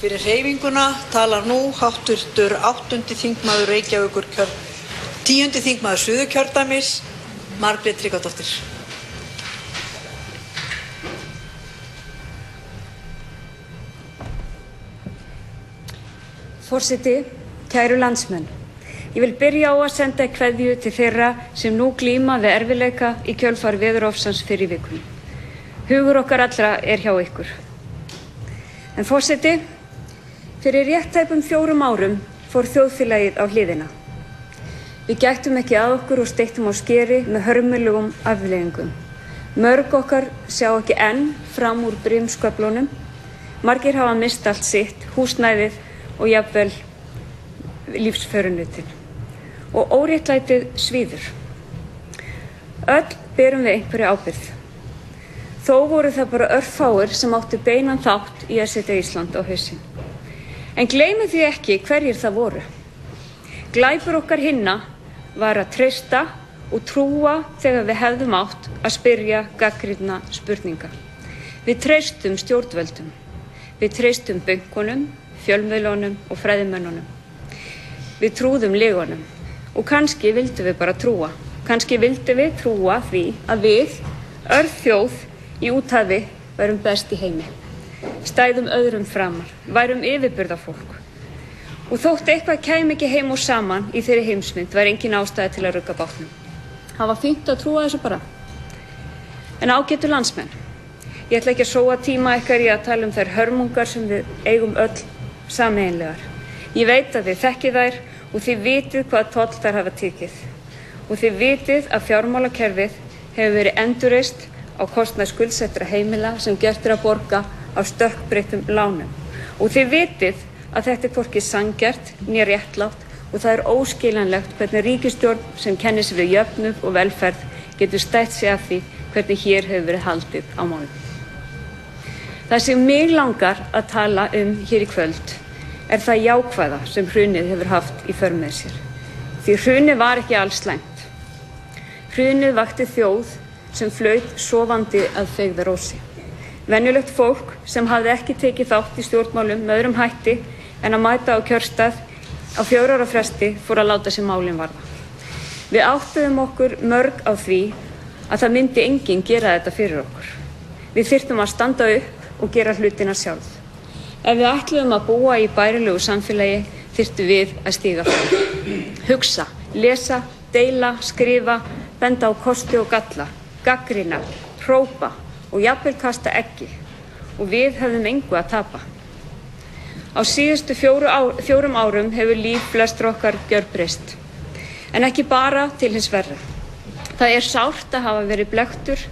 Fyrir hreyfinguna talar nú háttvirtur 8. þingmaður Reykjavíkurkjördæmis, 10. þingmaður Suðurkjördæmis, Margrét Tryggvadóttir. Forseti, kæru landsmenn. Ég vil byrja á að senda kveðju til þeirra sem nú glíma við erfiðleika í kjölfar veðurofsans fyrr í vikunni. Hugur okkar allra hjá ykkur. En forseti, fyrir rétt tæpum 4 árum fór þjóðfélagið á hliðina. Við gættum ekki að okkur og steiktum á skeri með hörmulegum afleiðingum. Mörg okkar sjá ekki enn fram úr brimsköflunum. Margir hafa misst allt sitt, húsnæðið og jafnvel lífsförunutin. Og óréttlætið svíður. Öll berum við einhverja ábyrgð. Þó voru það bara örfáir sem áttu beinan þátt í að setja Ísland á hausinn. En gleymið því ekki hverjir það voru. Glæpur okkar hinna var að treysta og trúa þegar við hefðum átt að spyrja gagnrýnna spurninga. Við treystum stjórnvöldum. Við treystum bönkunum, fjölmiðlunum og fræðimönnunum. Við trúðum lygunum og kannski vildum við bara trúa. Kannski vildum við trúa því að við, örþjóð í úthafi, værum best í heimi. Stæðum öðrum framar, værum yfirburðafólk. Og þótt eitthvað kæmi ekki heim og saman í þeirri heimsmynd var engin ástæða til að rugga bátnum. Það var fínt að trúa þessu bara. En ágætu landsmenn, ég ætla ekki að sóa tíma ykkar í að tala þær hörmungar sem við eigum öll sameiginlegar. Ég veit að þið þekkið þær og þið vitið hvað toll þær hafa tekið. Og þið vitið að fjármálakerfið hefur verið endurreist á kostnað skuldsettra heimila sem gert að borga á stökkbreyttum lánum. Og þið vitið að þetta hvorki sanngjarnt né réttlátt og það óskiljanlegt hvernig ríkisstjórn sem kennir sig við jöfnuð og velferð getur stætt sig af því hvernig hér hefur verið haldið á málum. Það sem mig langar að tala hér í kvöld það jákvæða sem hrunið hefur haft í för með sér. Því hrunið var ekki alls slæmt. Hrunið vakti þjóð sem flaut sofandi að feigðarósi. Venjulegt fólk sem hafði ekki tekið þátt í stjórnmálum með öðrum hætti en að mæta á kjörstað á 4 ára fresti fór að láta sig málin varða. Við áttuðum okkur mörg á því að það myndi enginn gera þetta fyrir okkur. Við þyrftum að standa upp og gera hlutina sjálf. Ef við ætluðum að búa í bærilegu samfélagi þyrftum við að stíga fram. Hugsa, lesa, deila, skrifa, benda á kosti og galla, gagnrýna, hrópa og jafnvel kasta eggi. Og við höfðum engu að tapa. Á síðustu 4 árum hefur líf flestra okkar gjörbreyst. En ekki bara til hins verra. Það sárt að hafa verið blekktur.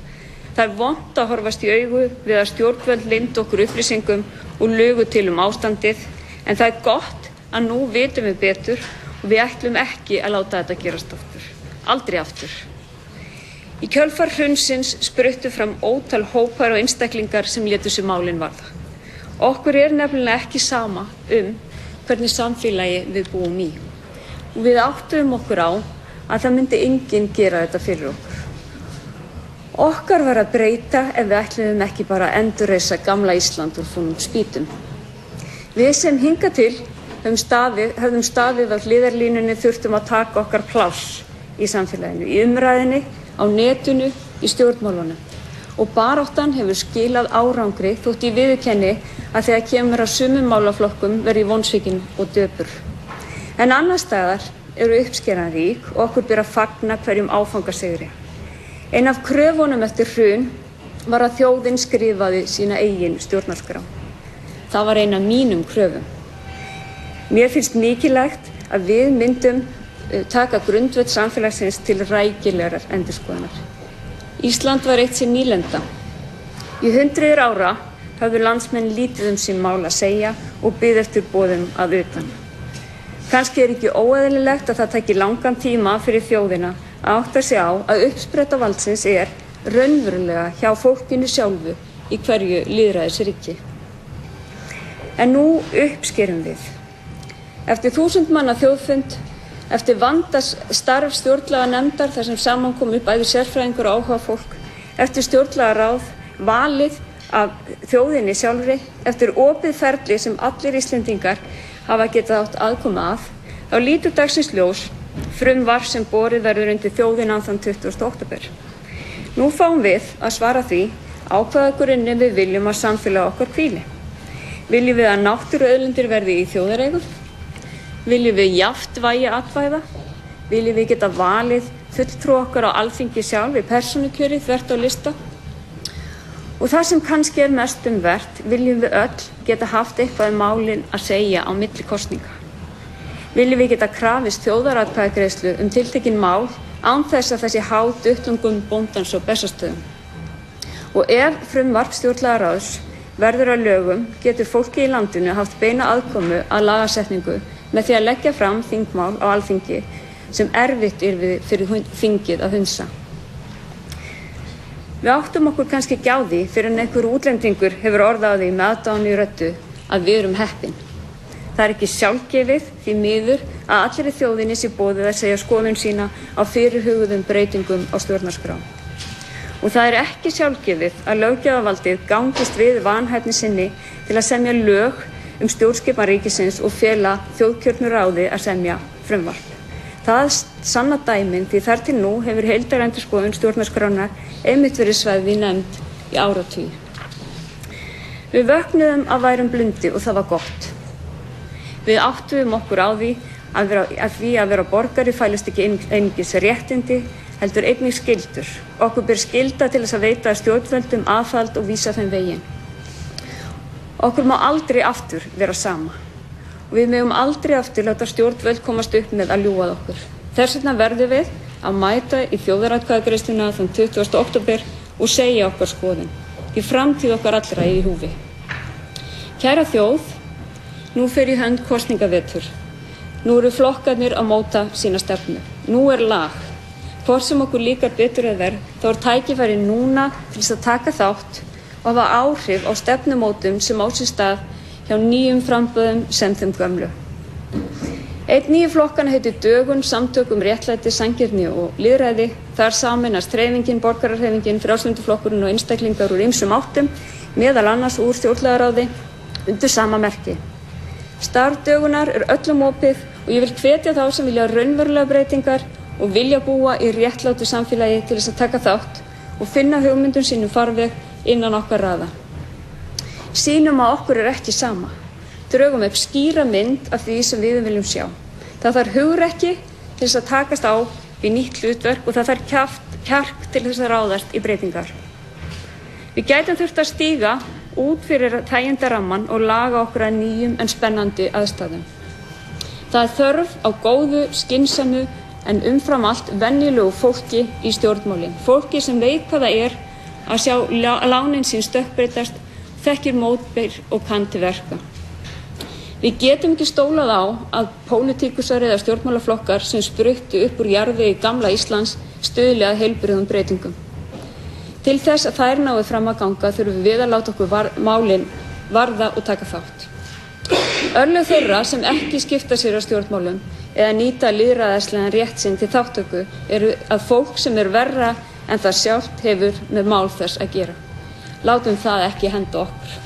Það vont að horfast í augu við að stjórnvöld leyndu okkur upplýsingum og lugu til ástandið, en það gott að nú vitum við betur og við ætlum ekki að láta þetta gerast aftur. Aldrei aftur. Í kjölfar hrunsins spruttu fram ótal hópar og einstaklingar sem létu sig málin varða. Okkur nefnilega ekki sama hvernig samfélagi við búum í. Og við áttuðum okkur á að það myndi enginn gera þetta fyrir okkur. Okkar var að breyta ef við ætluðum ekki bara að endurreisa gamla Ísland úr fúnum spýtum. Við sem hingað til höfðum staðið á hliðarlínunni þurftum að taka okkar pláss í samfélaginu, í umræðinni, á netinu, í stjórnmálunum. Og baráttan hefur skilað árangri þótt ég viðurkenni að þegar kemur að sumum málaflokkum verði vonsvikinn og döpur. En annars staðar eru uppskeran rík og okkur ber að fagna hverjum áfangasigri. Ein af kröfunum eftir hrun var að þjóðin skrifaði sína eigin stjórnarskrá. Það var ein af mínum kröfum. Mér finnst mikilvægt að við myndum taka grundvöll samfélagsins til rækilegrar endurskoðunar. Ísland var eitt sinn nýlenda. Í 100 ára hafðu landsmenn lítið sín mál að segja og biðu eftir boðum að utan. Kannski ekki óeðlilegt að það taki langan tíma fyrir þjóðina að átta sig á að uppspretta valdsins raunverulega hjá fólkinu sjálfu í hverju lýðræðisríki. En nú uppskerum við. Eftir 1000 manna þjóðfund, eftir vandas starf stjórnlaganefndar þar sem saman komu bæði sérfræðingur og áhugafólk, eftir stjórnlagaráð, valið af þjóðinni sjálfri eftir opið ferli sem allir Íslendingar hafa getað átt aðkomu að, þá lítur dagsins ljós frumvarp sem borið verður undir þjóðina þann 20. október. Nú fáum við að svara því á hvaða grunni við viljum að samfélag okkar hvíli. Viljum við að náttúruauðlindir verði í þjóðareigu? Viljum við jafnt vægi atkvæða? Viljum við geta valið fulltrúa okkar á Alþingi sjálf í persónukjöri þvert á lista? Og það sem kannski mest vert, viljum við öll geta haft eitthvað málin að segja á milli kosninga. Viljum við geta krafist þjóðaratkvæðagreiðslu tiltekin mál án þess að þessi háð duttlungum bóndans og Bessastöðum. Og ef frumvarp stjórnlagaráðs verður að lögum, getur fólki í landinu haft beina aðkomu að lagasetningu með því að leggja fram þingmál á Alþingi sem erfitt fyrir þingið að hunsa. Við áttum okkur kannski ekki á því fyrir en einhver útlendingur hefur orðað á því með aðdáun í röddu að við erum heppin. Það er ekki sjálfgefið því miður að allri þjóðinni sé boðið að segja skoðun sína á fyrirhuguðum breytingum á stjórnarskrá. Og það er ekki sjálfgefið að löggjafarvaldið gangist við vanhæfni sinni til að semja lög stjórnskipan ríkisins og fela þjóðkjörnu ráði að semja frumvarp. Það sanna dæmin því þar til nú hefur heildarendurskoðun stjórnarskrárinnar einmitt verið svæfð í nefnd í áratugi. Við vöknuðum að værum blundi og það var gott. Við áttuðum okkur á því að vera borgari fælist ekki einungis réttindi, heldur einnig skyldur. Okkur ber skylda til þess að veita stjórnvöldum aðhald og vísa þeim veginn. Okkur má aldrei aftur vera sama. Og við megum aldrei aftur láta stjórnvöld komast upp með að ljúga okkur. Þess vegna verðum við að mæta í þjóðaratkvæðagreiðsluna þann 20. október og segja okkar skoðun. Því framtíð okkar allra í húfi. Kæra þjóð, nú fer í hönd kosningavetur. Nú eru flokkarnir að móta sína stefnu. Nú er lag. Hvort sem okkur líkar betur eða verð, þá er tækifæri núna til þess að taka þátt og hafa áhrif á stefnumótum sem á sér stað hjá nýjum framboðum sem þeim gömlu. Einn nýju flokkana heitir Dögun, samtökum réttlæti, sanngirni og lýðræði. Þar sameinast hreyfingin, borgararhreyfingin, frjálslynduflokkurinn og einstaklingar úr ýmsum áttum, meðal annars úr stjórnlagaráði, undir sama merki. Starf Dögunar er öllum opið og ég vil hvetja þá sem vilja raunverulega breytingar og vilja búa í réttlátu samfélagi til þess að taka þátt og finna hugmyndum sínum farveg innan okkar raða. Sýnum að okkur er ekki sama. Drögum upp skýra mynd af því sem við viljum sjá. Það þarf hugrekki til þess að takast á við nýtt hlutverk og það þarf kjark til þess að ráðast í breytingar. Við gætum þurft að stíga út fyrir þægindaramman og laga okkur að nýjum en spennandi aðstæðum. Það er þörf á góðu, skynsamu en umfram allt venjulegu fólki í stjórnmálin. Fólki sem veit hvað það er að sjá lánin sín stökkbreytast, þekkir mótbyr og kann til verka. Við getum ekki stólað á að pólitíkusar eða stjórnmálaflokkar sem spruttu upp úr jarðvegi gamla Íslands stuðli að heilbrigðum breytingum. Til þess að þær nái fram að ganga þurfum við að láta okkur málin varða og taka þátt. Örlög þeirra sem ekki skipta sér á stjórnmálum eða nýta lýðræðislegan rétt sinn til þátttöku eru að fólk sem er verra en það sjálft hefur með mál þess að gera. Látum það ekki henda okkur.